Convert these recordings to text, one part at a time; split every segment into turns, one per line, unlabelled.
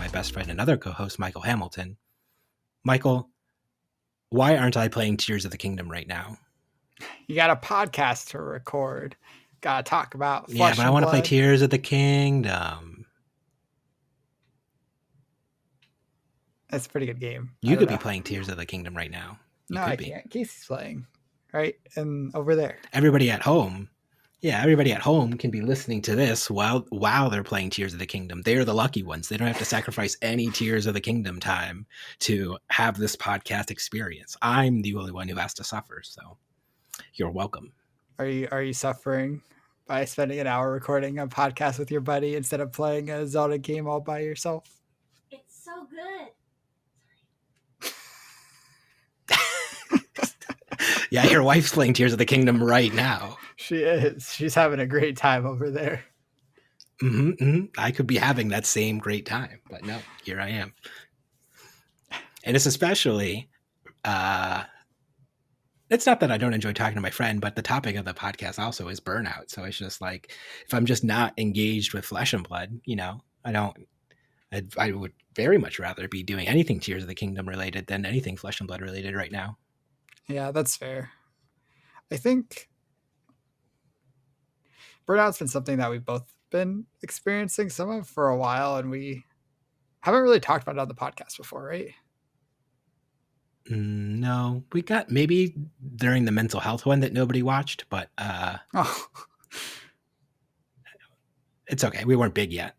my best friend and other co-host, Michael Hamilton. Michael, why aren't I playing Tears of the Kingdom right now?
You got a podcast to record. Got to talk about
Yeah, but I want to play Tears of the Kingdom.
That's a pretty good game.
You could be playing Tears of the Kingdom right now.
No, I can't. Casey's playing. Right? And over there.
Everybody at home. Yeah, everybody at home can be listening to this while they're playing Tears of the Kingdom. They are the lucky ones. They don't have to sacrifice any Tears of the Kingdom time to have this podcast experience. I'm the only one who has to suffer, so you're welcome.
Are you suffering by spending an hour recording a podcast with your buddy instead of playing a Zelda game all by yourself?
It's so good.
Yeah, your wife's playing Tears of the Kingdom right now.
She is. She's having a great time over there.
I could be having that same great time, but no, here I am. And it's especially, it's not that I don't enjoy talking to my friend, but the topic of the podcast also is burnout. So it's just like, if I'm just not engaged with Flesh and Blood, I would very much rather be doing anything Tears of the Kingdom related than anything Flesh and Blood related right now.
Yeah, that's fair. I think burnout's been something that we've both been experiencing some of for a while, and we haven't really talked about it on the podcast before, right?
No, we got maybe during the mental health one that nobody watched, but it's okay. We weren't big yet.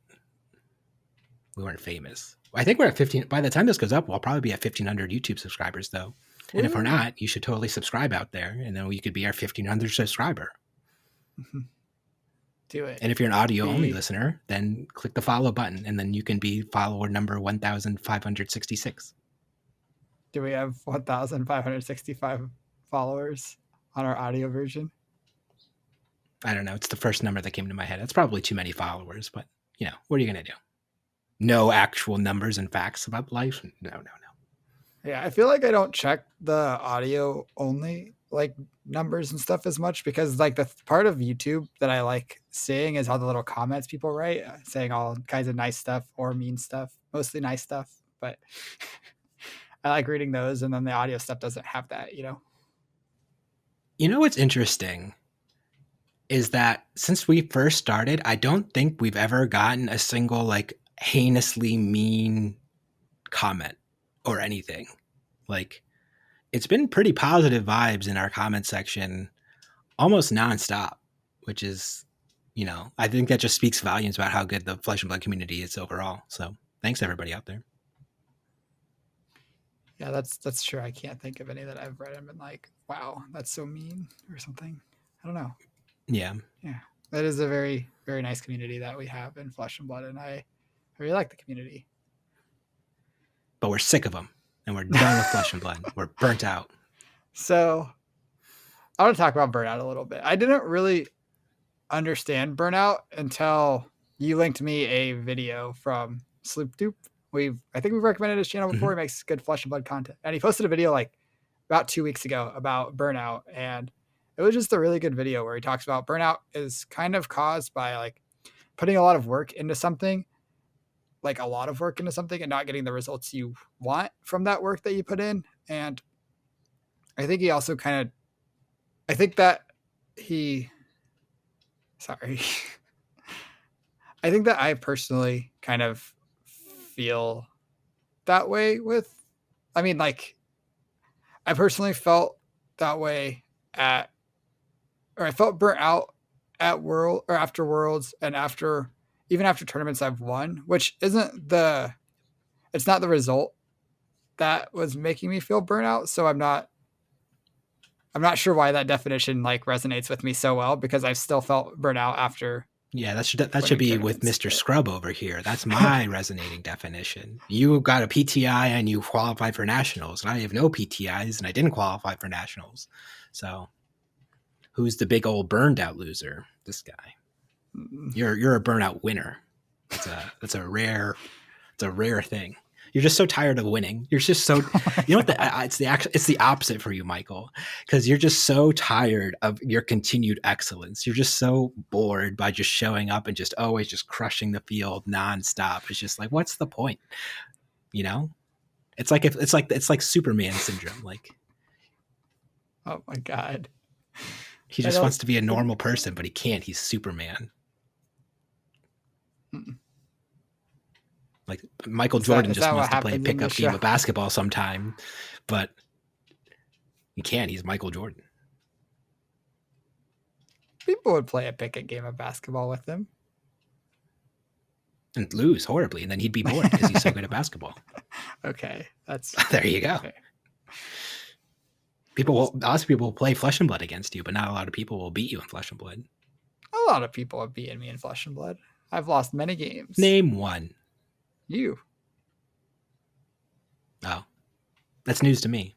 We weren't famous. I think we're at 15. By the time this goes up, we'll probably be at 1,500 YouTube subscribers, though. And if we're not, you should totally subscribe out there, and then you could be our 1,500 subscriber.
Mm-hmm. Do it.
And if you're an audio-only listener, then click the follow button, and then you can be follower number 1,566.
Do we have 1,565 followers on our audio version?
I don't know. It's the first number that came to my head. It's probably too many followers, but, what are you going to do? No actual numbers and facts about life? No.
Yeah, I feel like I don't check the audio only numbers and stuff as much because the part of YouTube that I like seeing is all the little comments people write saying all kinds of nice stuff or mean stuff, mostly nice stuff. But I like reading those, and then the audio stuff doesn't have that,
what's interesting is that since we first started, I don't think we've ever gotten a single heinously mean comment or anything. It's been pretty positive vibes in our comment section almost nonstop, which is, I think that just speaks volumes about how good the Flesh and Blood community is overall. So thanks everybody out there.
Yeah, that's true. I can't think of any that I've read and been like, wow, that's so mean or something. I don't know.
Yeah.
That is a very, very nice community that we have in Flesh and Blood, and I really like the community.
But we're sick of them, and we're done with Flesh and Blood. We're burnt out.
So I want to talk about burnout a little bit. I didn't really understand burnout until you linked me a video from Sloop Doop. I think we've recommended his channel before. He makes good Flesh and Blood content. And he posted a video about 2 weeks ago about burnout. And it was just a really good video where he talks about burnout is kind of caused by putting a lot of work into something, and not getting the results you want from that work that you put in. And I think he also I think that I personally kind of feel that way I personally felt that way I felt burnt out at World or after Worlds and even after tournaments I've won, which it's not the result that was making me feel burnout. So I'm not sure why that definition resonates with me so well, because I've still felt burnout after.
Yeah, that should be with Mr. Scrub over here. That's my resonating definition. You got a PTI and you qualified for nationals, and I have no PTIs and I didn't qualify for nationals. So who's the big old burned out loser? This guy. You're a burnout winner. It's a rare thing. You're just so tired of winning. You're just so, you know what? It's the opposite for you, Michael, because you're just so tired of your continued excellence. You're just so bored by just showing up and just always just crushing the field nonstop. It's just like, what's the point? You know, it's like Superman syndrome. Like,
Oh my God.
he just wants to be a normal person, but he can't. He's Superman. Like Michael Jordan just wants to play a pickup game of basketball sometime, but he can't. He's Michael Jordan.
People would play a pickup game of basketball with him.
And lose horribly, and then he'd be bored because he's so good at basketball.
Okay, that's
there you go. Okay. Lots of people will play Flesh and Blood against you, but not a lot of people will beat you in Flesh and Blood.
A lot of people have beaten me in Flesh and Blood. I've lost many games.
Name one.
You.
Oh, that's news to me.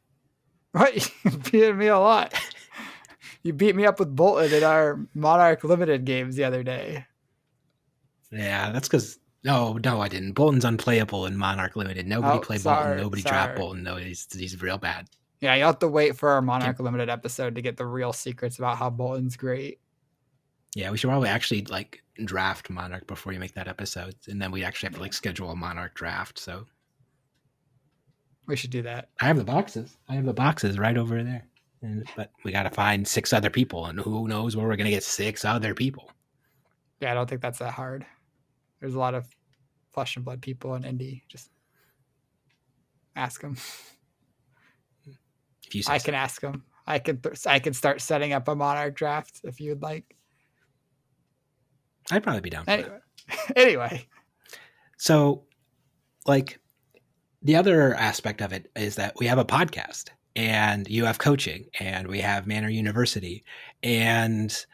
Right, you beat me a lot. You beat me up with Bolton in our Monarch Limited games the other day.
Yeah, that's because no, I didn't. Bolton's unplayable in Monarch Limited. Nobody played Bolton. Nobody dropped Bolton. No, he's real bad.
Yeah, you have to wait for our Monarch Limited episode to get the real secrets about how Bolton's great.
Yeah, we should probably actually like draft Monarch before you make that episode, and then we actually have to like schedule a Monarch draft. So
we should do that.
I have the boxes right over there, but we got to find 6 other people, and who knows where we're gonna get 6 other people.
Yeah, I don't think that's that hard. There's a lot of Flesh and Blood people in Indy. Just ask them.
If you say
I can ask them. I can start setting up a Monarch draft if you'd like.
I'd probably be down for that.
Anyway.
So, like, the other aspect of it is that we have a podcast, and you have coaching, and we have Manor University, and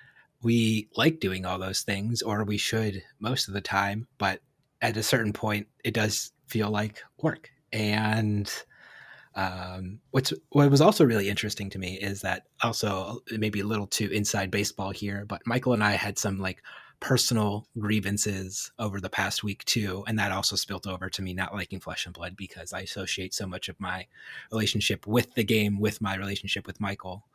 we like doing all those things, or we should most of the time, but at a certain point, it does feel like work. And what was also really interesting to me is that also maybe a little too inside baseball here, but Michael and I had some like personal grievances over the past week too, and that also spilled over to me not liking Flesh and Blood because I associate so much of my relationship with the game with my relationship with Michael.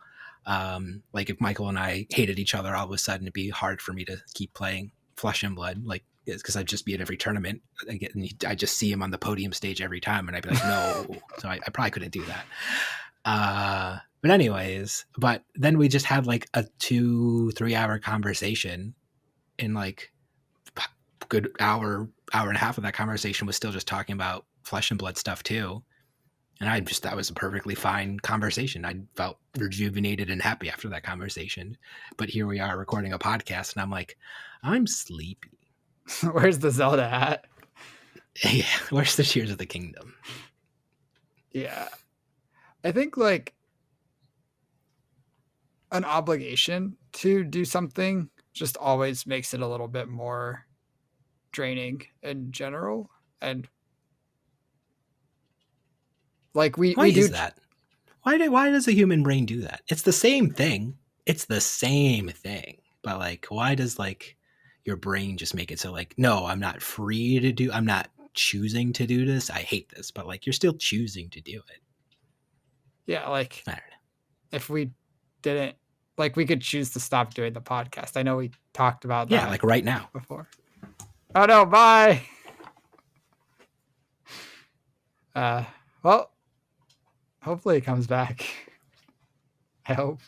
Like if Michael and I hated each other, all of a sudden it'd be hard for me to keep playing Flesh and Blood, like because I'd just be at every tournament I just see him on the podium stage every time, and I'd be like, no. So I probably couldn't do that. But anyways, but then we just had like a 2-3 hour conversation, and like good hour and a half of that conversation was still just talking about Flesh and Blood stuff too. And that was a perfectly fine conversation. I felt rejuvenated and happy after that conversation. But here we are recording a podcast, and I'm like, I'm sleepy.
Where's the Zelda at?
Yeah, where's the Tears of the Kingdom?
Yeah. I think like an obligation to do something just always makes it a little bit more draining in general. And like we do
that. Why does a human brain do that? It's the same thing. But like, why does like your brain just make it so like, no, I'm not choosing to do this. I hate this, but like you're still choosing to do it.
Yeah, like I don't know. If we didn't, like we could choose to stop doing the podcast. I know we talked about that.
Yeah, like right now.
Before. Oh no, bye. Well, hopefully it comes back. I hope.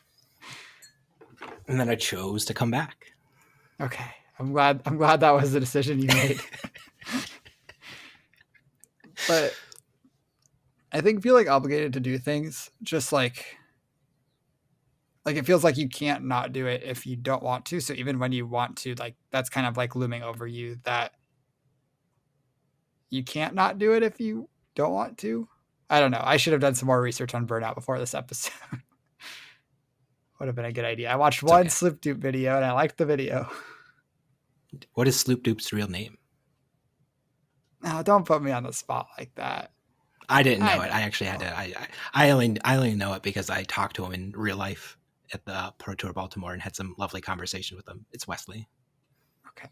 And then I chose to come back.
Okay. I'm glad that was the decision you made. But I feel like obligated to do things just like it feels like you can't not do it if you don't want to. So even when you want to, like that's kind of like looming over you that you can't not do it if you don't want to. I don't know. I should have done some more research on burnout before this episode. Would have been a good idea. I watched one Sloop Dupe video and I liked the video.
What is Sloop Dupe's real name?
No, don't put me on the spot like that.
I didn't know it. I actually had to. I only know it because I talked to him in real life at the Pro Tour Baltimore and had some lovely conversation with him. It's Wesley.
Okay,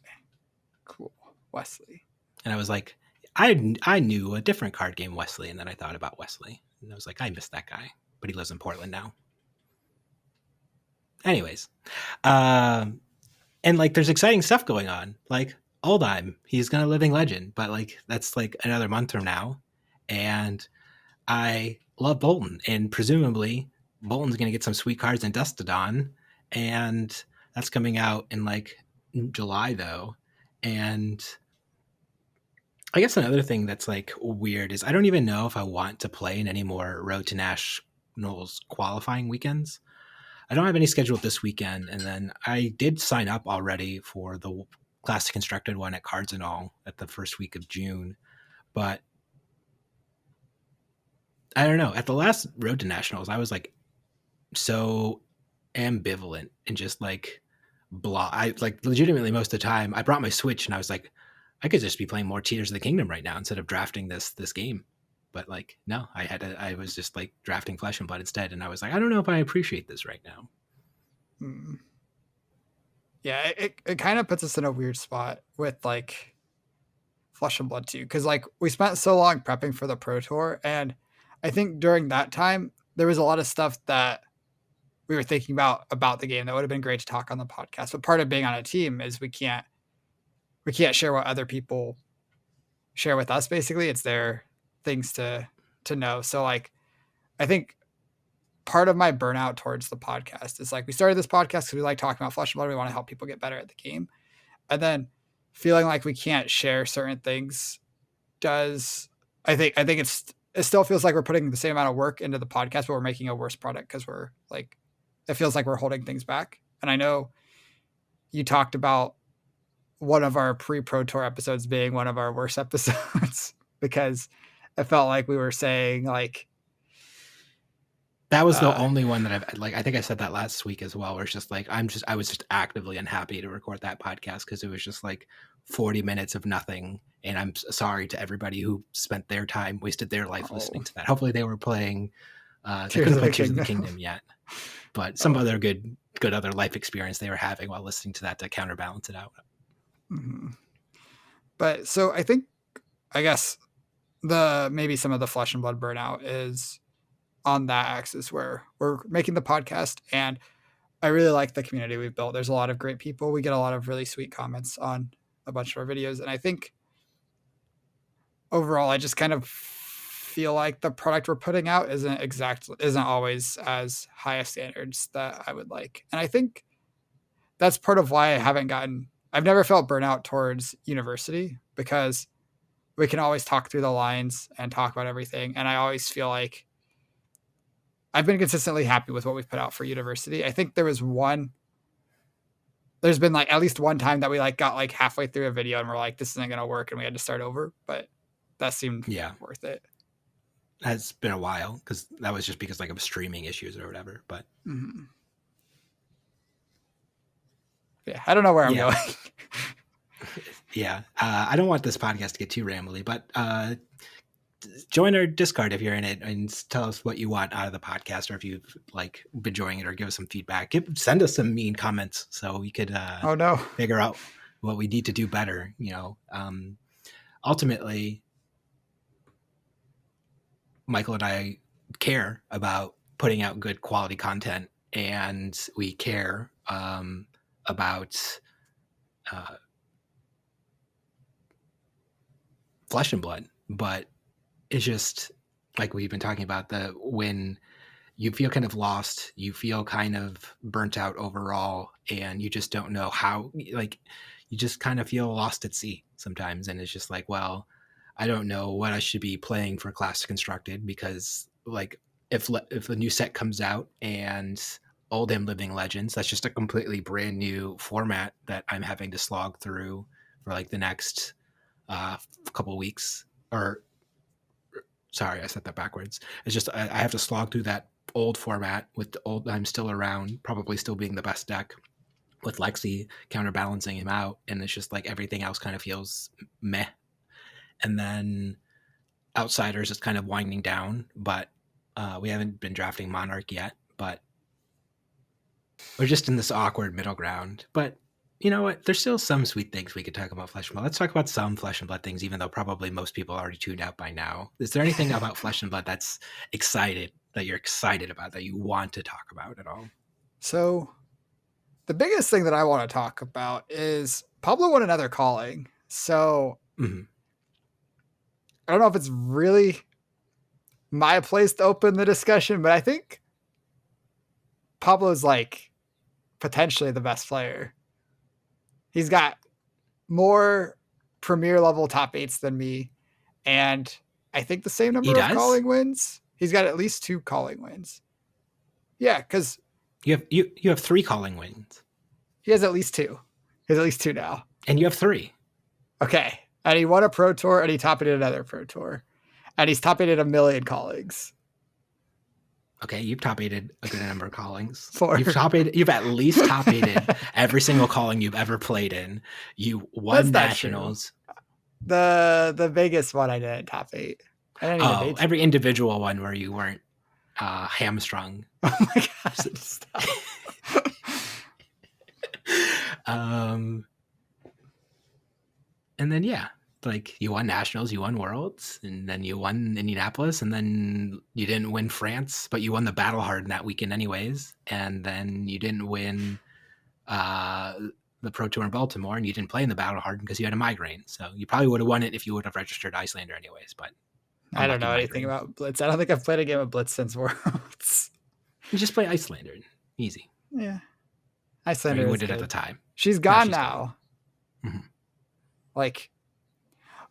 cool, Wesley.
And I was like, I knew a different card game, Wesley, and then I thought about Wesley, and I was like, I miss that guy, but he lives in Portland now. Anyways, and like there's exciting stuff going on, like Oldhim, he's gonna living legend, but like that's like another month from now, and I love Bolton, and presumably Bolton's gonna get some sweet cards in Dustodon, and that's coming out in like July though, and I guess another thing that's like weird is I don't even know if I want to play in any more Road to Nationals qualifying weekends. I don't have any scheduled this weekend, and then I did sign up already for the Classic Constructed one at Cards and All at the first week of June. But I don't know. At the last Road to Nationals, I was like so ambivalent and just like blah. I like legitimately most of the time I brought my Switch and I was like, I could just be playing more Tears of the Kingdom right now instead of drafting this game. But like, no, I was just like drafting Flesh and Blood instead. And I was like, I don't know if I appreciate this right now.
Yeah, it kind of puts us in a weird spot with like Flesh and Blood too. Cause like we spent so long prepping for the Pro Tour. And I think during that time, there was a lot of stuff that we were thinking about the game that would have been great to talk on the podcast. But part of being on a team is we can't share what other people share with us. Basically, it's their things to know. So like, I think part of my burnout towards the podcast is like we started this podcast because we like talking about Flesh and Blood. We want to help people get better at the game, and then feeling like we can't share certain things does. I think it still feels like we're putting the same amount of work into the podcast, but we're making a worse product because we're like, it feels like we're holding things back. And I know you talked about one of our pre-Pro Tour episodes being one of our worst episodes because it felt like we were saying like,
that was the only one that I've like, I think I said that last week as well, where it's just like, I was just actively unhappy to record that podcast because it was just like 40 minutes of nothing. And I'm sorry to everybody who spent their time, wasted their life listening to that. Hopefully they were playing Tears of the Kingdom yet, but some other good other life experience they were having while listening to that to counterbalance it out.
Mm-hmm. But so I guess maybe some of the Flesh and Blood burnout is on that axis where we're making the podcast, and I really like the community we've built. There's a lot of great people. We get a lot of really sweet comments on a bunch of our videos, and I think overall I just kind of feel like the product we're putting out isn't always as high of standards that I would like. And I think that's part of why I've never felt burnout towards university, because we can always talk through the lines and talk about everything. And I always feel like I've been consistently happy with what we've put out for university. I think there's been like at least one time that we like got like halfway through a video and we're like, this isn't going to work, and we had to start over, but that seemed worth it.
It's been a while because that was just because like of streaming issues or whatever, but
yeah, I don't know where I'm going.
Yeah. I don't want this podcast to get too rambly, but join our Discord if you're in it and tell us what you want out of the podcast, or if you've like been enjoying it, or give us some feedback. Send us some mean comments so we could figure out what we need to do better. You know, ultimately, Michael and I care about putting out good quality content, and we care about Flesh and Blood, but it's just like we've been talking about, when you feel kind of lost, you feel kind of burnt out overall, and you just don't know how, like, you just kind of feel lost at sea sometimes. And it's just like, well, I don't know what I should be playing for Classic Constructed, because like if a new set comes out and Oldhim Living Legends, that's just a completely brand new format that I'm having to slog through for like the next couple weeks. Or sorry, I said that backwards. It's just I have to slog through that old format with the Oldhim still around, probably still being the best deck, with Lexi counterbalancing him out, and it's just like everything else kind of feels meh. And then Outsiders is kind of winding down, but we haven't been drafting Monarch yet, but we're just in this awkward middle ground. But you know what? There's still some sweet things we could talk about Flesh and Blood. Let's talk about some Flesh and Blood things, even though probably most people already tuned out by now. Is there anything about Flesh and Blood that you're excited about, that you want to talk about at all?
So the biggest thing that I want to talk about is Pablo won another calling. So
Mm-hmm.
I don't know if it's really my place to open the discussion, but I think Pablo's like potentially the best player. He's got more premier level top 8s than me, and I think the same number of calling wins. He's got at least 2 calling wins. Yeah, because
you have 3 calling wins.
He has at least 2. He has at least 2 now.
And you have 3.
Okay. And he won a pro tour and he top eighted another pro tour. And he's top eighted 1 million callings.
Okay, you've top eighted a good number of callings.
4.
You've at least top eighted every single calling you've ever played in. You won nationals.
The biggest one I didn't top 8.
Every individual one where you weren't hamstrung.
Oh my god! Stop.
And then like you won nationals, you won worlds, and then you won Indianapolis, and then you didn't win France, but you won the Battle Hard in that weekend anyways, and then you didn't win the Pro Tour in Baltimore, and you didn't play in the Battle Hard because you had a migraine. So you probably would have won it if you would have registered Icelander anyways. But
I don't know anything about Blitz. I don't think I've played a game of Blitz since Worlds.
You just play Icelander, easy.
Yeah, Icelander.
You would it at the time.
She's gone now.
Mm-hmm.
Like,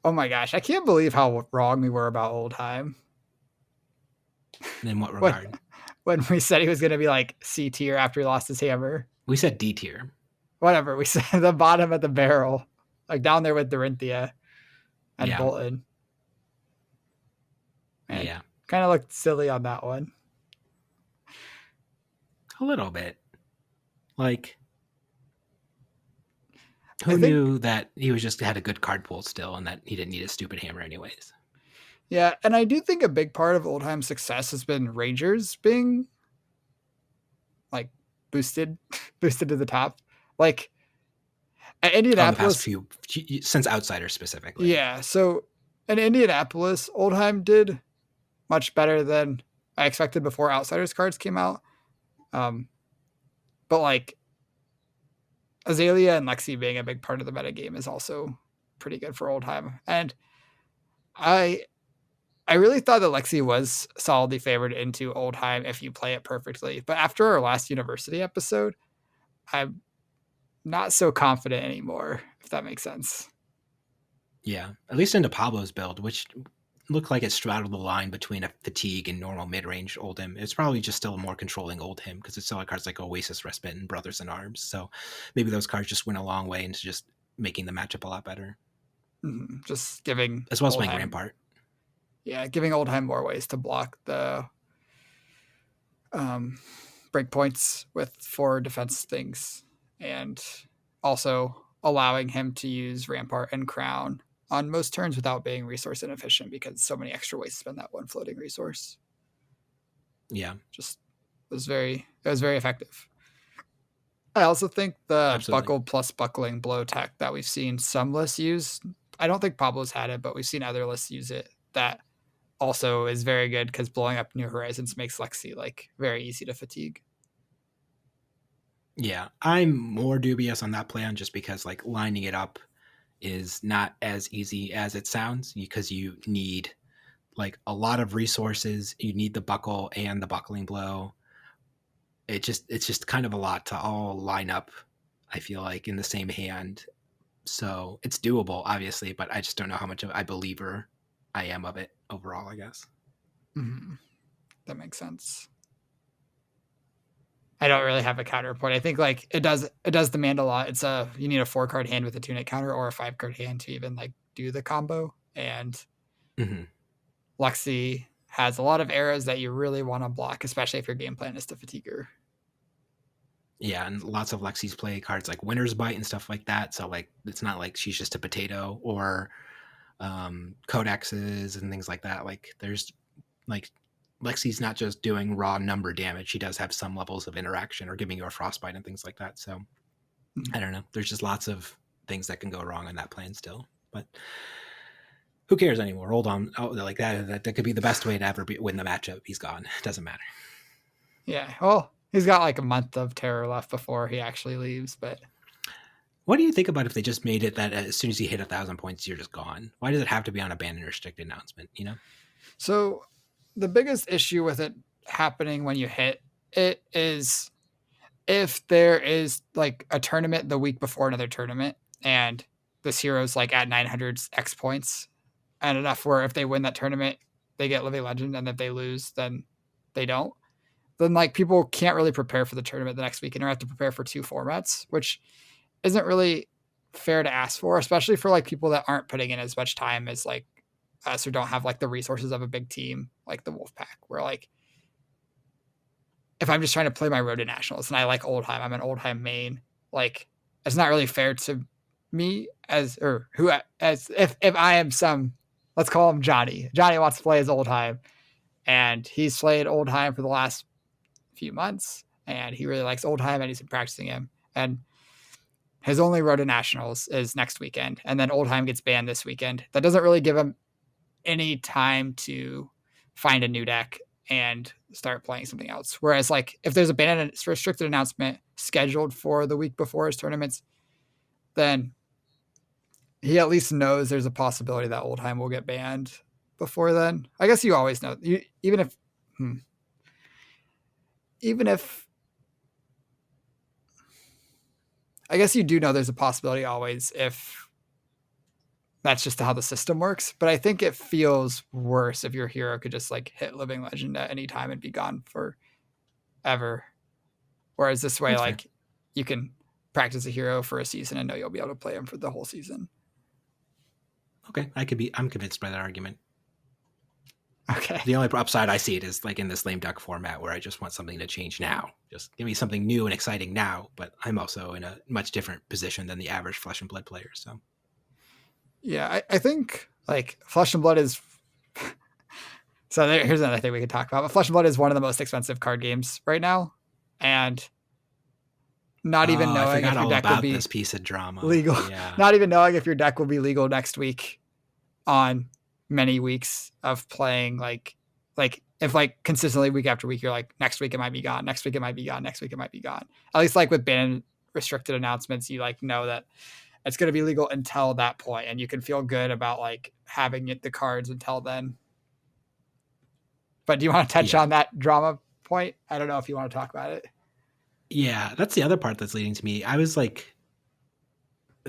oh my gosh, I can't believe how wrong we were about Oldhim.
In what regard?
When we said he was going to be like C tier after he lost his hammer.
We said D tier.
Whatever. We said the bottom at the barrel, like down there with Dorinthia and Bolton. And kind of looked silly on that one.
A little bit. Like, who knew that he was just had a good card pool still and that he didn't need a stupid hammer anyways?
Yeah, and I do think a big part of Oldhim's success has been Rangers being like boosted to the top. Like at Indianapolis,
the past few since Outsiders specifically.
Yeah, so in Indianapolis, Oldhim did much better than I expected before Outsiders cards came out. But like Azalea and Lexi being a big part of the metagame is also pretty good for Oldhim. And I really thought that Lexi was solidly favored into Oldhim if you play it perfectly. But after our last University episode, I'm not so confident anymore, if that makes sense.
Yeah, at least into Pablo's build, which looked like it straddled the line between a fatigue and normal mid-range Oldhim. It's probably just still a more controlling Oldhim because it's still like cards like Oasis Respite and Brothers in Arms. So maybe those cards just went a long way into just making the matchup a lot better.
Mm-hmm. Just giving
as well as playing Rampart.
Yeah, giving Oldhim more ways to block the breakpoints with 4 defense things, and also allowing him to use Rampart and Crown on most turns without being resource inefficient because so many extra ways to spend that one floating resource.
Yeah,
just it was very effective. I also think the buckle plus buckling blow tech that we've seen some lists use. I don't think Pablo's had it, but we've seen other lists use it. That also is very good because blowing up New Horizons makes Lexi like very easy to fatigue.
Yeah, I'm more dubious on that plan just because like lining it up is not as easy as it sounds because you need like a lot of resources. You need the buckle and the buckling blow. It's just kind of a lot to all line up, I feel like, in the same hand. So it's doable, obviously, but I just don't know how much of a believer I am of it overall, I guess.
Mm-hmm. That makes sense. I don't really have a counterpoint. I think like it does demand a lot. It's you need a 4-card hand with a 2-net counter or a 5-card hand to even like do the combo. And Lexi has a lot of arrows that you really want to block, especially if your game plan is to fatigue her.
Yeah, and lots of Lexi's play cards like Winter's Bite and stuff like that. So like it's not like she's just a potato, or codexes and things like that. Like there's like Lexi's not just doing raw number damage. She does have some levels of interaction or giving you a frostbite and things like that. So I don't know. There's just lots of things that can go wrong on that plan still. But who cares anymore? Hold on. Oh, like that could be the best way to ever win the matchup. He's gone. It doesn't matter.
Yeah. Well, he's got like a month of terror left before he actually leaves. But
what do you think about if they just made it that as soon as you hit 1,000 points, you're just gone? Why does it have to be on a banned and restricted announcement? You know?
So the biggest issue with it happening when you hit it is if there is like a tournament the week before another tournament and this hero's like at 900 X points and enough where if they win that tournament, they get Living Legend, and if they lose, then they don't. Then like people can't really prepare for the tournament the next week and have to prepare for 2 formats, which isn't really fair to ask for, especially for like people that aren't putting in as much time as like us or don't have like the resources of a big team like the Wolfpack, where like if I'm just trying to play my road to nationals and I like Oldhim, I'm an Oldhim main, like it's not really fair to me as if I am some, let's call him Johnny. Johnny wants to play as Oldhim and he's played Oldhim for the last few months and he really likes Oldhim and he's been practicing him. And his only road to nationals is next weekend. And then Oldhim gets banned this weekend. That doesn't really give him any time to find a new deck and start playing something else. Whereas like if there's a ban and restricted announcement scheduled for the week before his tournaments, then he at least knows there's a possibility that Oldhim will get banned before then. I guess you always know, even if I guess you do know there's a possibility always if that's just how the system works. But I think it feels worse if your hero could just like hit Living Legend at any time and be gone forever. Whereas this way,
That's
like
fair.
you can practice a hero for a season and know you'll be able to play him for the whole season.
Okay, I'm convinced by that argument.
Okay.
The only upside I see it is like in this lame duck format where I just want something to change now. Just give me something new and exciting now. But I'm also in a much different position than the average Flesh and Blood player. So
Yeah, I think like Flesh and Blood is. So here's another thing we could talk about. But Flesh and Blood is one of the most expensive card games right now, and not even
I
knowing if
forgot
your
all
deck will
about
be
this piece of drama.
legal,
Yeah.
not even knowing if your deck will be legal next week on many weeks of playing like if like consistently week after week you're like next week it might be gone, next week it might be gone, next week it might be gone. At least like with ban restricted announcements, you like know that it's going to be legal until that point and you can feel good about like having the cards until then. But do you want to touch on that drama point? I don't know if you want to talk about it.
Yeah, that's the other part that's leading to me. I was like,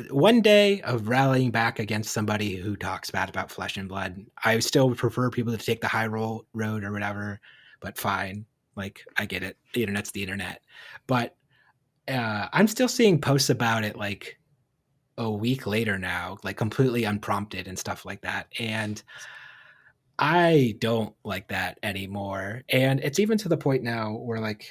one day of rallying back against somebody who talks bad about Flesh and Blood. I still would prefer people to take the high road or whatever, but fine. Like, I get it. The internet's the internet. But I'm still seeing posts about it like a week later now, like completely unprompted and stuff like that. And I don't like that anymore. And it's even to the point now where like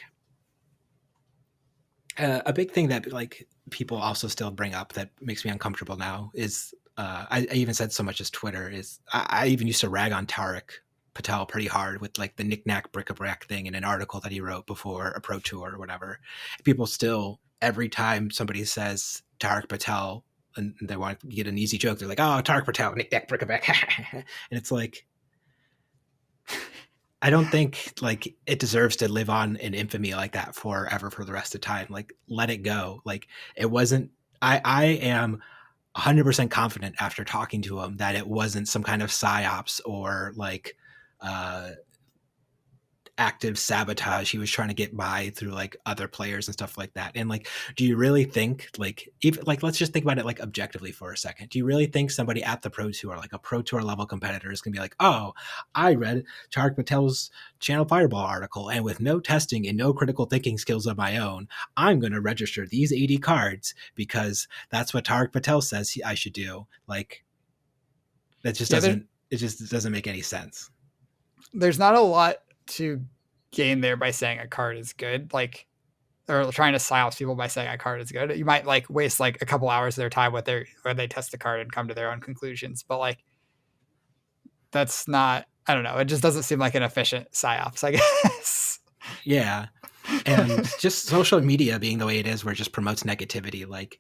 a big thing that like people also still bring up that makes me uncomfortable now is I even said so much as Twitter is I even used to rag on Tarek Patel pretty hard with like the knick-knack bric-a-brac thing in an article that he wrote before a pro tour or whatever. People still, every time somebody says Tarek Patel and they want to get an easy joke, they're like, oh, Tarek Patel, knick-knack bric-a-brac. And it's like, I don't think like it deserves to live on in infamy like that forever for the rest of time. Like, let it go. Like, it wasn't. I am 100% confident after talking to him that it wasn't some kind of psyops or like active sabotage he was trying to get by through like other players and stuff like that. And like, do you really think like, even like, let's just think about it like objectively for a second. Do you really think somebody at the pro tour, like a pro tour level competitor, is gonna be like, oh, I read Tarek Patel's Channel Fireball article and with no testing and no critical thinking skills of my own, I'm going to register these 80 cards because that's what Tarek Patel says I should do. Like, that just doesn't, it just doesn't make any sense.
There's not a lot to gain there by saying a card is good, like, or trying to silence people by saying a card is good. You might like waste like a couple hours of their time with where they test the card and come to their own conclusions, but like that's not, I don't know, it just doesn't seem like an efficient psyops, I guess.
Yeah. And just social media being the way it is, where it just promotes negativity. Like,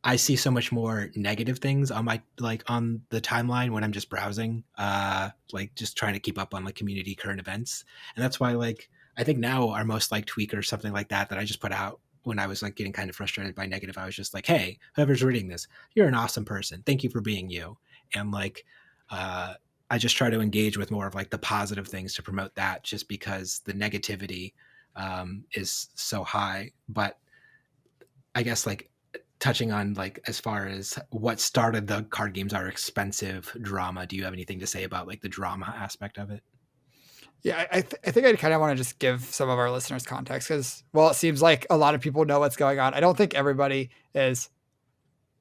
I see so much more negative things on my on the timeline when I'm just browsing, like just trying to keep up on like community current events. And that's why like I think now our most like tweak or something like that I just put out when I was like getting kind of frustrated by negative, I was just like, hey, whoever's reading this, you're an awesome person. Thank you for being you. And like I just try to engage with more of like the positive things to promote that, just because the negativity is so high. But I guess like touching on like as far as what started the card games are expensive drama, do you have anything to say about like the drama aspect of it?
Yeah, I think I kind of want to just give some of our listeners context because, well, it seems like a lot of people know what's going on. I don't think everybody is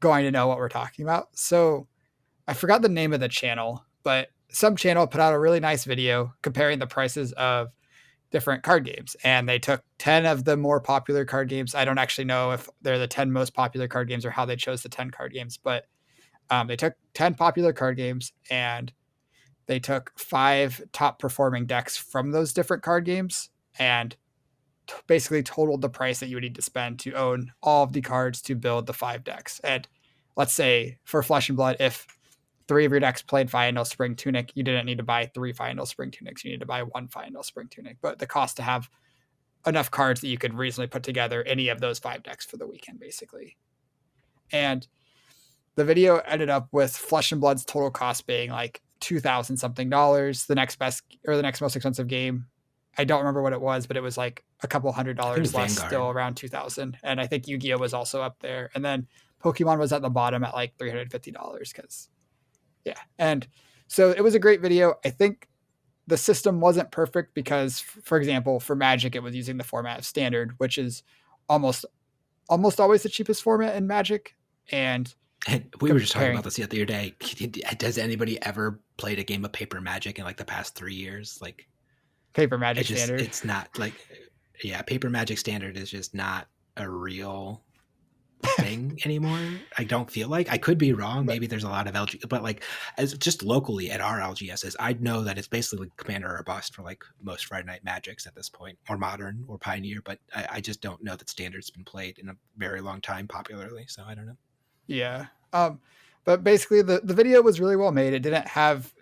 going to know what we're talking about. So I forgot the name of the channel, but some channel put out a really nice video comparing the prices of different card games. And they took 10 of the more popular card games. I don't actually know if they're the 10 most popular card games or how they chose the 10 card games, but they took 10 popular card games and they took 5 top performing decks from those different card games and basically totaled the price that you would need to spend to own all of the cards to build the 5 decks. And let's say for Flesh and Blood, if 3 of your decks played Final Spring Tunic, you didn't need to buy 3 Final Spring Tunics. You need to buy 1 Final Spring Tunic. But the cost to have enough cards that you could reasonably put together any of those 5 decks for the weekend, basically. And the video ended up with Flesh and Blood's total cost being like $2,000 something. The next best or the next most expensive game, I don't remember what it was, but it was like a couple $100 less, still around 2,000. And I think Yu-Gi-Oh was also up there. And then Pokemon was at the bottom at like $350 because, yeah. And so it was a great video. I think the system wasn't perfect because, for example, for Magic, it was using the format of Standard, which is almost always the cheapest format in Magic. And
we were just talking about this the other day. Has anybody ever played a game of Paper Magic in like the past 3 years? Like
Paper Magic Standard.
It's not like, yeah, Paper Magic Standard is just not a real thing anymore. I don't feel like, I could be wrong. Maybe there's a lot of LG, but like as just locally at our LGSs, I know that it's basically like Commander or Bust for like most Friday Night Magics at this point, or Modern or Pioneer. But I just don't know that Standard's been played in a very long time popularly. So I don't know.
Yeah. But basically the video was really well made. It didn't have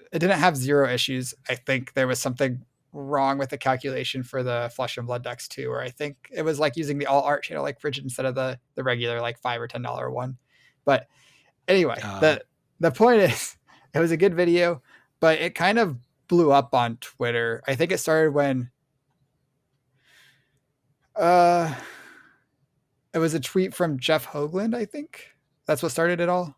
0 issues. I think there was something wrong with the calculation for the Flesh and Blood decks too, or I think it was like using the all art channel like Frigid instead of the regular like $5 or $10 one. But anyway, the point is it was a good video, but it kind of blew up on Twitter. I think it started when it was a tweet from Jeff Hoagland, I think. That's what started it all.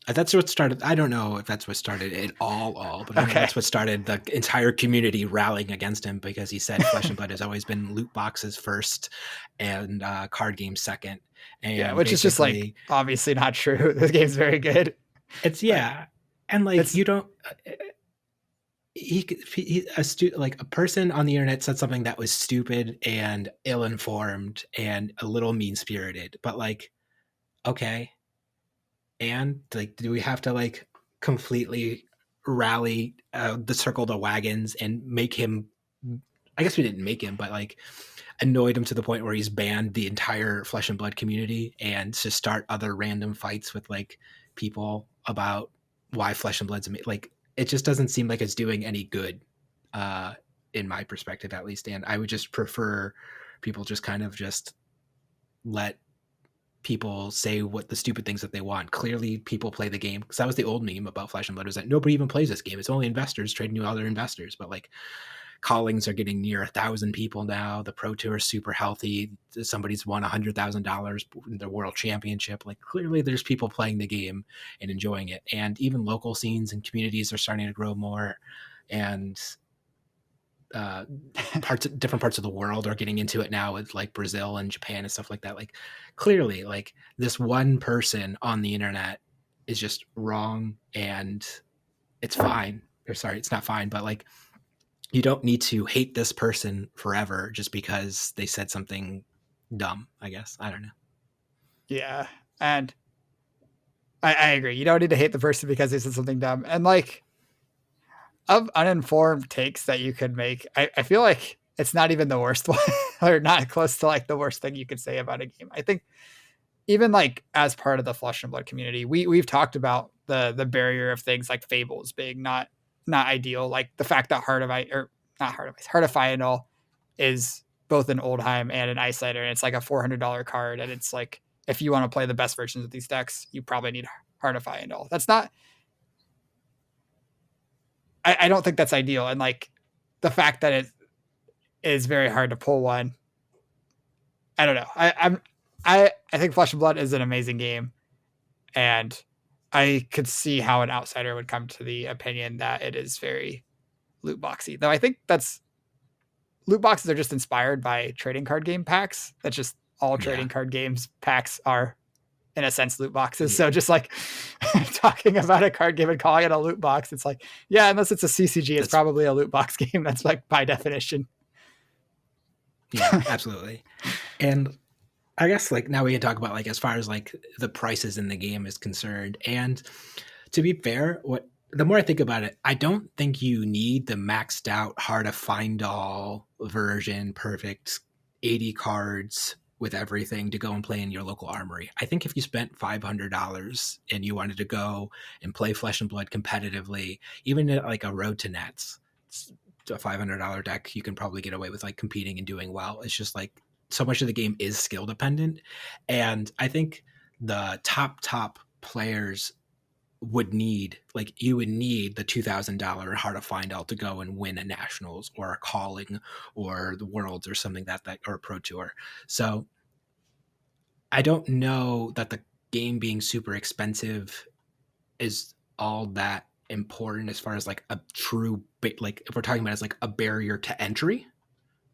That's what started. I don't know if that's what started it all, but that's what started the entire community rallying against him, because he said Flesh and Blood has always been loot boxes first and card games second. And
yeah, which is just like obviously not true. This game's very good.
It's and like you don't. Like a person on the internet said something that was stupid and ill-informed and a little mean-spirited, but like, okay. And like, do we have to like completely rally the circle the wagons and make him, I guess we didn't make him, but like annoyed him to the point where he's banned the entire Flesh and Blood community and to start other random fights with like people about why Flesh and Blood's like, it just doesn't seem like it's doing any good in my perspective, at least. And I would just prefer people just kind of just let people say what the stupid things that they want. Clearly people play the game, because that was the old meme about Flesh and Blood, was that nobody even plays this game. It's only investors trading to other investors. But like callings are getting near 1,000 people now. The Pro Tour is super healthy. Somebody's won $100,000 in the World Championship. Like clearly there's people playing the game and enjoying it. And even local scenes and communities are starting to grow more. And different parts of the world are getting into it now, with like Brazil and Japan and stuff like that. Like clearly like this one person on the internet is just wrong, and it's fine. Or sorry, it's not fine, but like you don't need to hate this person forever just because they said something dumb, I guess. I don't know.
Yeah. And I agree. You don't need to hate the person because they said something dumb. And like, of uninformed takes that you could make, I feel like it's not even the worst one, or not close to like the worst thing you could say about a game. I think even like as part of the Flesh and Blood community, we've talked about the barrier of things like fables being not ideal. Like the fact that Heart of Final is both an Oldhim and an Icelander, and it's like a $400 card, and it's like if you want to play the best versions of these decks, you probably need Heart of Final. That's not. I don't think that's ideal, and like the fact that it is very hard to pull one. I don't know. I think Flesh and Blood is an amazing game, and I could see how an outsider would come to the opinion that it is very loot boxy. Though I think that's loot boxes are just inspired by trading card game packs. That's just all trading card games packs are, in a sense, loot boxes. Yeah. So just like talking about a card game and calling it a loot box, it's like, yeah, unless it's a CCG, it's probably a loot box game. That's like by definition.
Yeah, absolutely. And I guess like now we can talk about like as far as like the prices in the game is concerned. And to be fair, the more I think about it, I don't think you need the maxed out hard to find all version, perfect 80 cards with everything to go and play in your local armory. I think if you spent $500 and you wanted to go and play Flesh and Blood competitively, even at like a Road to Nets, a $500 deck, you can probably get away with like competing and doing well. It's just like so much of the game is skill dependent. And I think the top players would need, like you would need the $2,000 Heart of Find All to go and win a Nationals or a Calling or the Worlds or something that or a Pro Tour. So I don't know that the game being super expensive is all that important as far as like a true, like if we're talking about it as like a barrier to entry.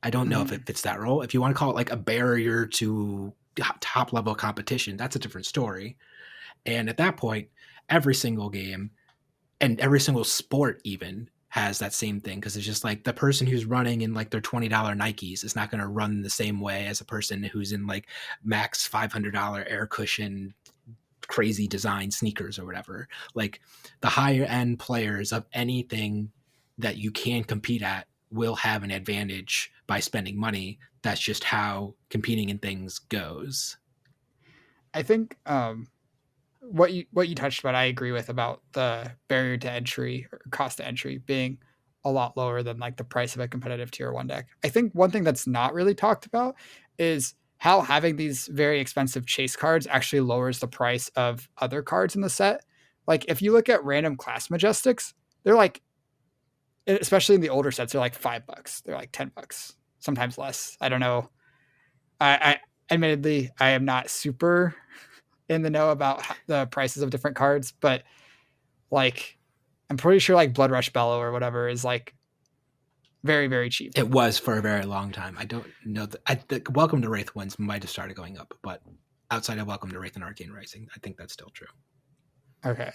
I don't know if it fits that role. If you want to call it like a barrier to top level competition, that's a different story. And at that point, every single game and every single sport even has that same thing, because it's just like the person who's running in like their $20 Nikes is not going to run the same way as a person who's in like max $500 air cushion crazy design sneakers or whatever. Like the higher end players of anything that you can compete at will have an advantage by spending money. That's just how competing in things goes.
I think what you touched about, I agree with about the barrier to entry or cost to entry being a lot lower than like the price of a competitive tier 1 deck. I think one thing that's not really talked about is how having these very expensive chase cards actually lowers the price of other cards in the set. Like if you look at random class majestics, they're like, especially in the older sets, they're like $5. They're like $10, sometimes less. I don't know. I admittedly, I am not super in the know about the prices of different cards, but like I'm pretty sure like Blood Rush Bellow or whatever is like very, very cheap.
It was for a very long time. I don't know that the Welcome to Wraith ones might have started going up, but outside of Welcome to Wraith and Arcane Rising, I think that's still true.
Okay.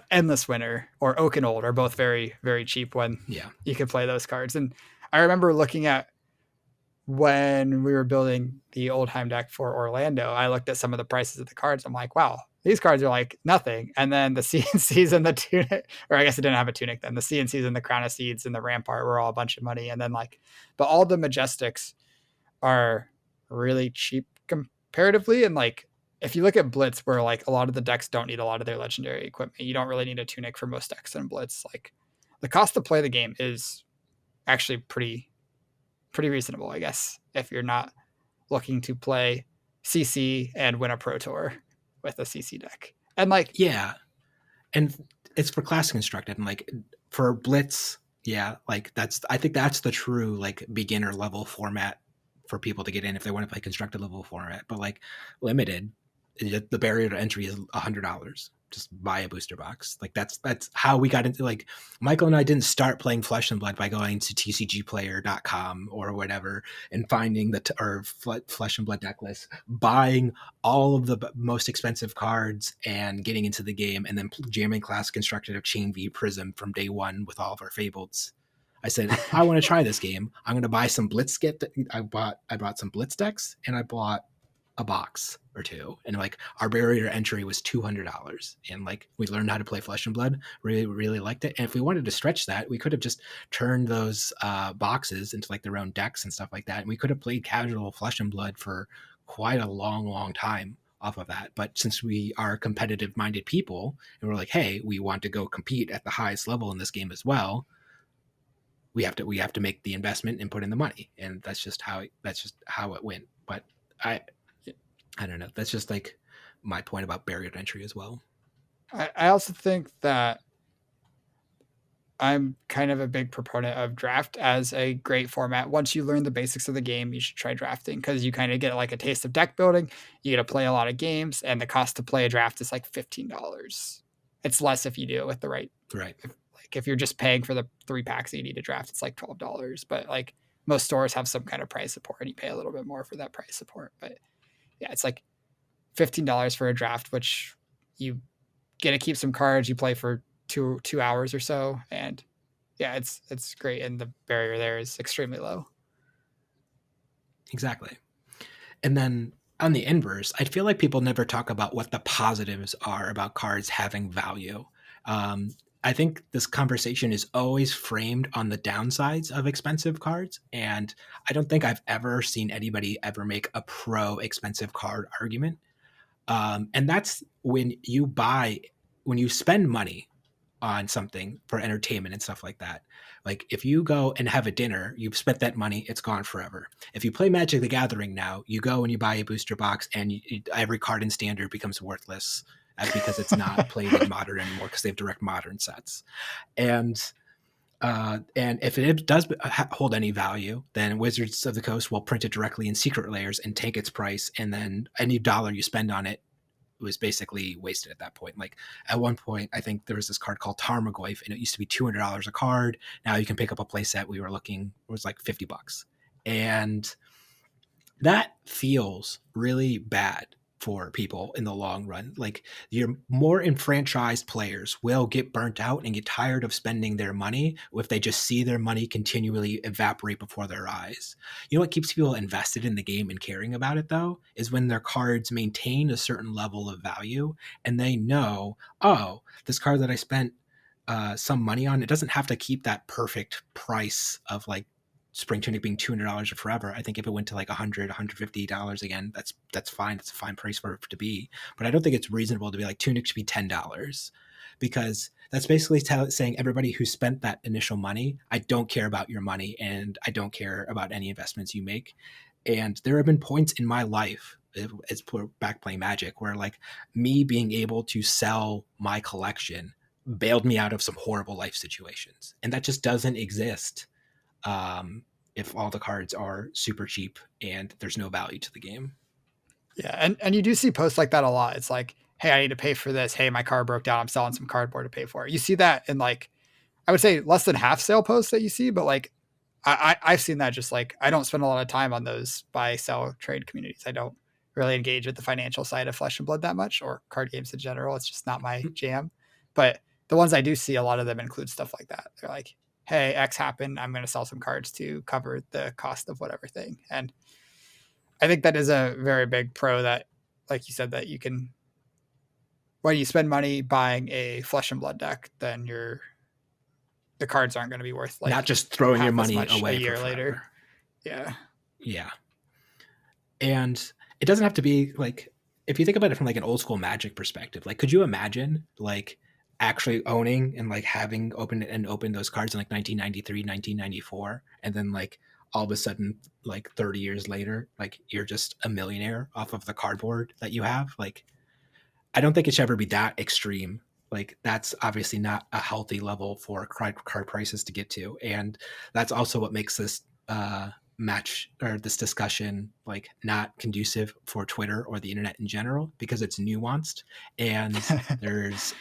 Endless Winter or Oaken Old are both very, very cheap when you can play those cards. And I remember looking at when we were building the Oldhim deck for Orlando, I looked at some of the prices of the cards. I'm like, wow, these cards are like nothing. And then the CNCs and the tunic, or I guess it didn't have a tunic then. The CNCs and the Crown of Seeds and the Rampart were all a bunch of money. And then like, but all the Majestics are really cheap comparatively. And like, if you look at Blitz, where like a lot of the decks don't need a lot of their legendary equipment, you don't really need a tunic for most decks in Blitz. Like the cost to play the game is actually pretty reasonable, I guess, if you're not looking to play CC and win a Pro Tour with a CC deck. And like,
yeah, and it's for class constructed, and like for Blitz, like I think that's the true like beginner level format for people to get in if they want to play constructed level format. But like limited, the barrier to entry is $100. Just buy a booster box. Like that's how we got into, like Michael and I didn't start playing Flesh and Blood by going to tcgplayer.com or whatever and finding or Flesh and Blood deck list, buying all of the most expensive cards and getting into the game, and then jamming class constructed of Chain V Prism from day one with all of our Fableds. I said, I want to try this game. I'm going to buy some Blitz I bought some Blitz decks, and I bought a box or two, and like our barrier to entry was $200, and like we learned how to play Flesh and Blood, really liked it. And if we wanted to stretch that, we could have just turned those boxes into like their own decks and stuff like that, and we could have played casual Flesh and Blood for quite a long time off of that. But since we are competitive minded people and we're like, hey, we want to go compete at the highest level in this game as well, we have to make the investment and put in the money, and that's just how it went. But I don't know. That's just like my point about barrier to entry as well.
I also think that I'm kind of a big proponent of draft as a great format. Once you learn the basics of the game, you should try drafting, because you kind of get like a taste of deck building. You get to play a lot of games, and the cost to play a draft is like $15. It's less if you do it with the right. If you're just paying for the 3 packs that you need to draft, it's like $12. But like most stores have some kind of price support, and you pay a little bit more for that price support. But yeah, it's like $15 for a draft, which you get to keep some cards. You play for two hours or so, and yeah, it's great, and the barrier there is extremely low.
Exactly. And then on the inverse, I feel like people never talk about what the positives are about cards having value. I think this conversation is always framed on the downsides of expensive cards, and I don't think I've ever seen anybody ever make a pro expensive card argument. And that's when you spend money on something for entertainment and stuff like that. Like if you go and have a dinner, you've spent that money, it's gone forever. If you play Magic the Gathering now, you go and you buy a booster box, and every card in standard becomes worthless because it's not played in modern anymore, because they have direct modern sets. And if it does hold any value, then Wizards of the Coast will print it directly in secret layers and take its price, and then any dollar you spend on it was basically wasted at that point. Like at one point, I think there was this card called Tarmogoyf, and it used to be $200 a card. Now you can pick up a playset. We were looking, it was like $50, and that feels really bad for people in the long run. Like your more enfranchised players will get burnt out and get tired of spending their money if they just see their money continually evaporate before their eyes. You know what keeps people invested in the game and caring about it, though, is when their cards maintain a certain level of value, and they know, oh, this card that I spent some money on, it doesn't have to keep that perfect price of like Spring Tunic being $200 forever. I think if it went to like $100, $150 again, that's fine. It's a fine price for it to be. But I don't think it's reasonable to be like Tunic should be $10, because that's basically saying everybody who spent that initial money, I don't care about your money, and I don't care about any investments you make. And there have been points in my life as back playing Magic where like me being able to sell my collection bailed me out of some horrible life situations, and that just doesn't exist if all the cards are super cheap and there's no value to the game.
Yeah, and you do see posts like that a lot. It's like, hey, I need to pay for this. Hey, my card broke down. I'm selling some cardboard to pay for it. You see that in like, I would say less than half sale posts that you see, but like I've seen that. Just like I don't spend a lot of time on those buy, sell, trade communities. I don't really engage with the financial side of Flesh and Blood that much, or card games in general. It's just not my jam. But the ones I do see, a lot of them include stuff like that. They're like, hey, X happened, I'm going to sell some cards to cover the cost of whatever thing. And I think that is a very big pro, that, like you said, that you can, when you spend money buying a Flesh and Blood deck, then the cards aren't going to be worth like
not just throwing your money away
a year later. Yeah.
Yeah. And it doesn't have to be like, if you think about it from like an old school Magic perspective, like could you imagine like actually owning and like having opened those cards in like 1993, 1994, and then like all of a sudden like 30 years later, like you're just a millionaire off of the cardboard that you have? Like I don't think it should ever be that extreme. Like that's obviously not a healthy level for card prices to get to, and that's also what makes this match or this discussion like not conducive for Twitter or the internet in general, because it's nuanced and there's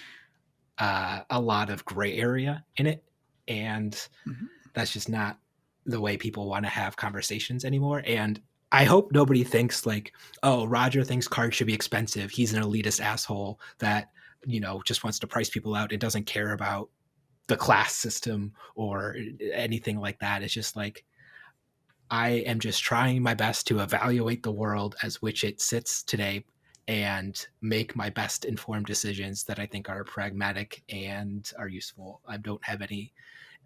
a lot of gray area in it, and that's just not the way people want to have conversations anymore. And I hope nobody thinks like, oh, Roger thinks cards should be expensive, he's an elitist asshole that, you know, just wants to price people out and doesn't care about the class system or anything like that. It's just like, I am just trying my best to evaluate the world as which it sits today and make my best informed decisions that I think are pragmatic and are useful. I don't have any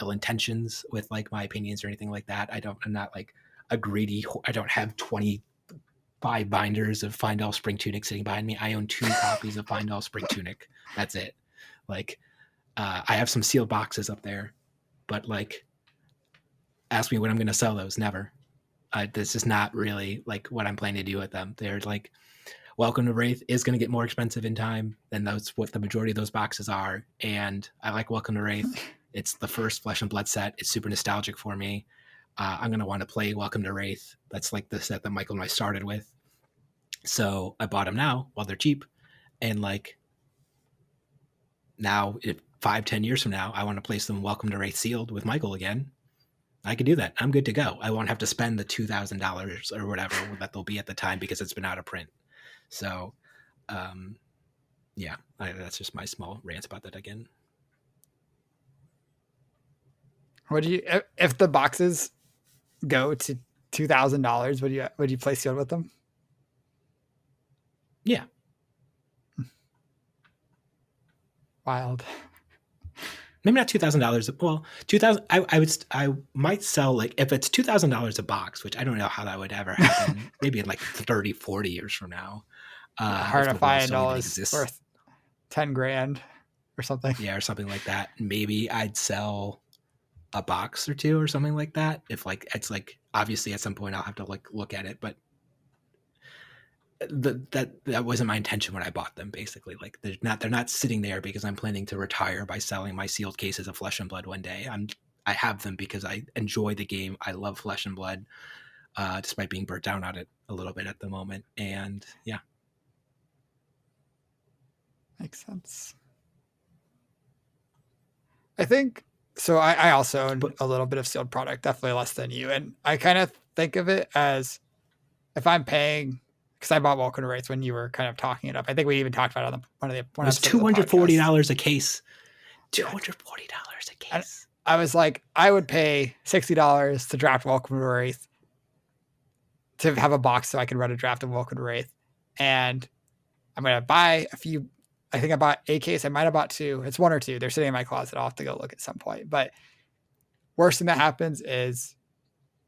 ill intentions with like my opinions or anything like that. I'm not like a greedy. I don't have 25 binders of Findall Spring Tunic sitting behind me. I own 2 copies of Findall Spring Tunic. That's it. Like, I have some sealed boxes up there, but like, ask me when I'm going to sell those. Never. This is not really like what I'm planning to do with them. They're like, Welcome to Wraith is going to get more expensive in time than that's what the majority of those boxes are. And I like Welcome to Wraith. It's the first Flesh and Blood set. It's super nostalgic for me. I'm going to want to play Welcome to Wraith. That's like the set that Michael and I started with. So I bought them now while they're cheap. And like now, if 5-10 years from now, I want to play some Welcome to Wraith sealed with Michael again, I could do that. I'm good to go. I won't have to spend the $2,000 or whatever that they'll be at the time because it's been out of print. So, yeah, that's just my small rant about that again.
What do you, if the boxes go to $2,000, would you play sealed with them?
Yeah.
Wild.
Maybe not $2,000. Well, 2,000. I might sell like if it's $2,000 a box, which I don't know how that would ever happen. Maybe in like 30, 40 years from now.
Hard to find dollars worth 10 grand or something.
Yeah, or something like that. Maybe I'd sell a box or 2 or something like that. If like it's like obviously at some point I'll have to like look at it, but that wasn't my intention when I bought them. Basically, like they're not sitting there because I'm planning to retire by selling my sealed cases of Flesh and Blood one day. I have them because I enjoy the game. I love Flesh and Blood, despite being burnt down on it a little bit at the moment. And yeah,
makes sense. I think so. I also own a little bit of sealed product, definitely less than you, and I kind of think of it as if I'm paying. Because I bought Welcome to Wraith when you were kind of talking it up. I think we even talked about it on one of the.
It was $240 a case. $240 a case.
And I was like, I would pay $60 to draft Welcome to Wraith, to have a box so I could run a draft of Welcome to Wraith, and I'm gonna buy a few. I think I bought a case. I might have bought 2. It's 1 or 2. They're sitting in my closet. I'll have to go look at some point. But worst thing that happens is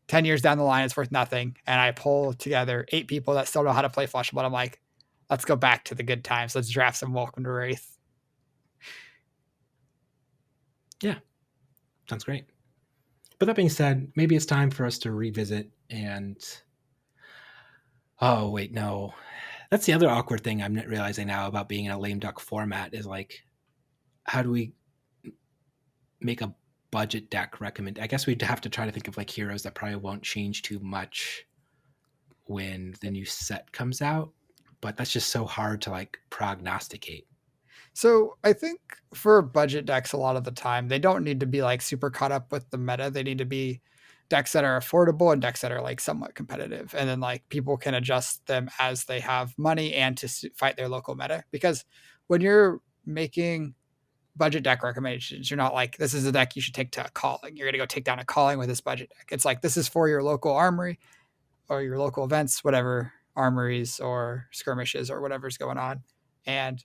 10 years down the line, it's worth nothing. And I pull together 8 people that still know how to play Flesh, but I'm like, let's go back to the good times. Let's draft some Welcome to Wraith.
Yeah. Sounds great. But that being said, maybe it's time for us to revisit and... Oh, wait, no. That's the other awkward thing I'm realizing now about being in a lame duck format is like, how do we make a budget deck recommend? I guess we'd have to try to think of like heroes that probably won't change too much when the new set comes out, but that's just so hard to like prognosticate.
So I think for budget decks, a lot of the time, they don't need to be like super caught up with the meta. They need to be decks that are affordable and decks that are like somewhat competitive. And then like people can adjust them as they have money and to fight their local meta. Because when you're making budget deck recommendations, you're not like, this is a deck you should take to a calling. You're going to go take down a calling with this budget deck. It's like, this is for your local armory or your local events, whatever armories or skirmishes or whatever's going on. And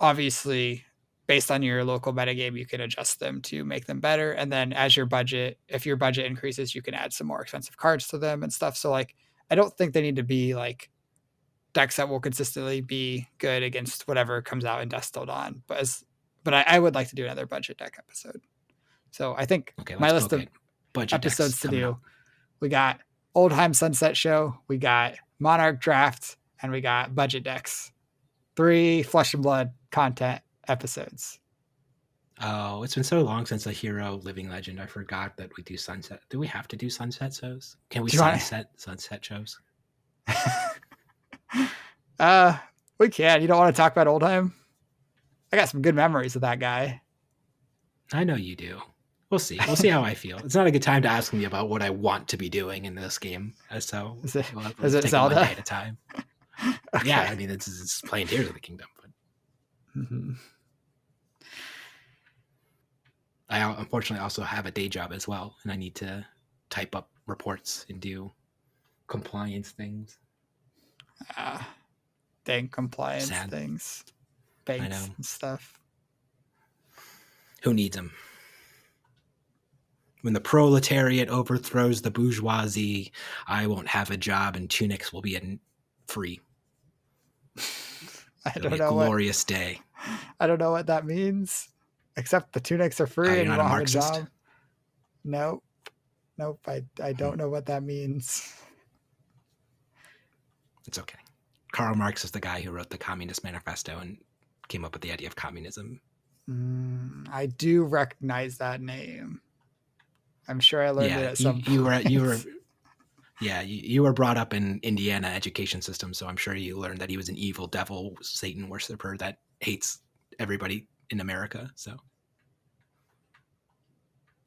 obviously, based on your local metagame, you can adjust them to make them better. And then as your budget, if your budget increases, you can add some more expensive cards to them and stuff. So like, I don't think they need to be like decks that will consistently be good against whatever comes out in Dusk Till Dawn. But I would like to do another budget deck episode. So I think my list of budget episodes to do, we got Oldhim Sunset Show, we got Monarch Draft, and we got budget decks. 3 Flesh and Blood content episodes.
Oh, it's been so long since a hero living legend. I forgot that we do sunset. Do we have to do sunset shows? Can we sunset shows?
We can. You don't want to talk about Oldhim? I got some good memories of that guy.
I know you do. We'll see. We'll see how I feel. It's not a good time to ask me about what I want to be doing in this game. So
is it Zelda?
One day at a time. Okay. Yeah, I mean, it's playing Tears of the Kingdom. But...
Mm-hmm.
I unfortunately also have a day job as well, and I need to type up reports and do compliance things.
Dang compliance
Sad.
things,
I
banks
know.
and stuff.
Who needs them? When the proletariat overthrows the bourgeoisie, I won't have a job and tunics will be free.
I
It'll
don't
be a
know
glorious day.
I don't know what that means. Except the tunics are free
You're
and you
not a
won't have a
Marxist?
job. Nope. I don't know what that means.
It's okay. Karl Marx is the guy who wrote the Communist Manifesto and came up with the idea of communism.
I do recognize that name. I'm sure I learned it at some point.
You were brought up in Indiana education system, so I'm sure you learned that he was an evil devil Satan worshiper that hates everybody in America. So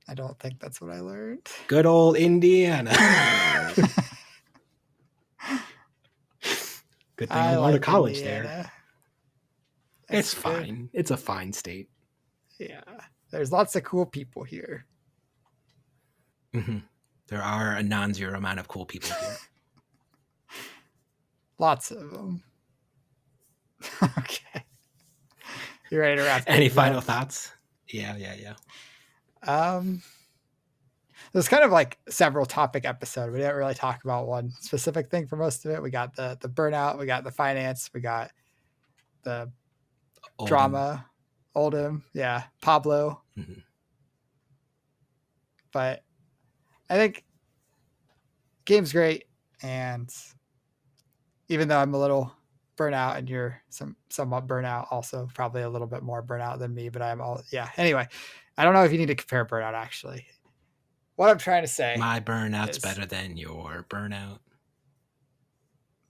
I don't think that's what I learned.
good old Indiana. Good thing I went to college
Indiana.
there. It's fine. It's a fine state.
Yeah. There's lots of cool people here.
Mm-hmm. There are a non-zero amount of cool people here.
Lots of them. Okay. You ready to wrap
Any
things
final
up?
thoughts? Yeah.
There's kind of like several topic episode. We didn't really talk about one specific thing for most of it. We got the burnout, we got the finance, we got the
Oldhim.
drama, Oldhim, yeah, Pablo.
Mm-hmm.
But I think game's great, and even though I'm a little burnout and you're somewhat burnout, also probably a little bit more burnout than me, but anyway, I don't know if you need to compare burnout actually. What I'm trying to say,
my burnout's better than your burnout.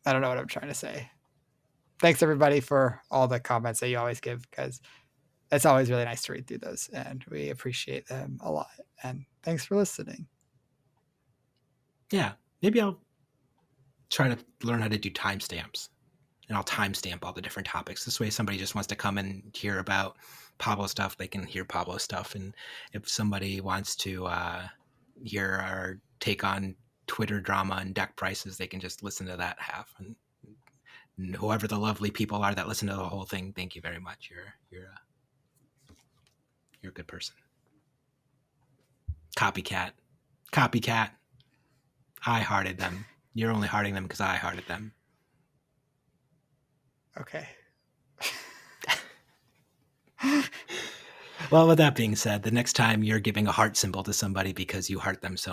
I don't know what I'm trying to say. Thanks everybody for all the comments that you always give, because it's always really nice to read through those and we appreciate them a lot. And thanks for listening.
Yeah, maybe I'll try to learn how to do timestamps, and I'll timestamp all the different topics. This way, if somebody just wants to come and hear about Pablo stuff, they can hear Pablo stuff. And if somebody wants to hear our take on Twitter drama and deck prices, they can just listen to that half. And whoever the lovely people are that listen to the whole thing, thank you very much. You're a good person. Copycat. I hearted them. You're only hearting them because I hearted them.
Okay.
Well, with that being said, the next time you're giving a heart symbol to somebody because you heart them so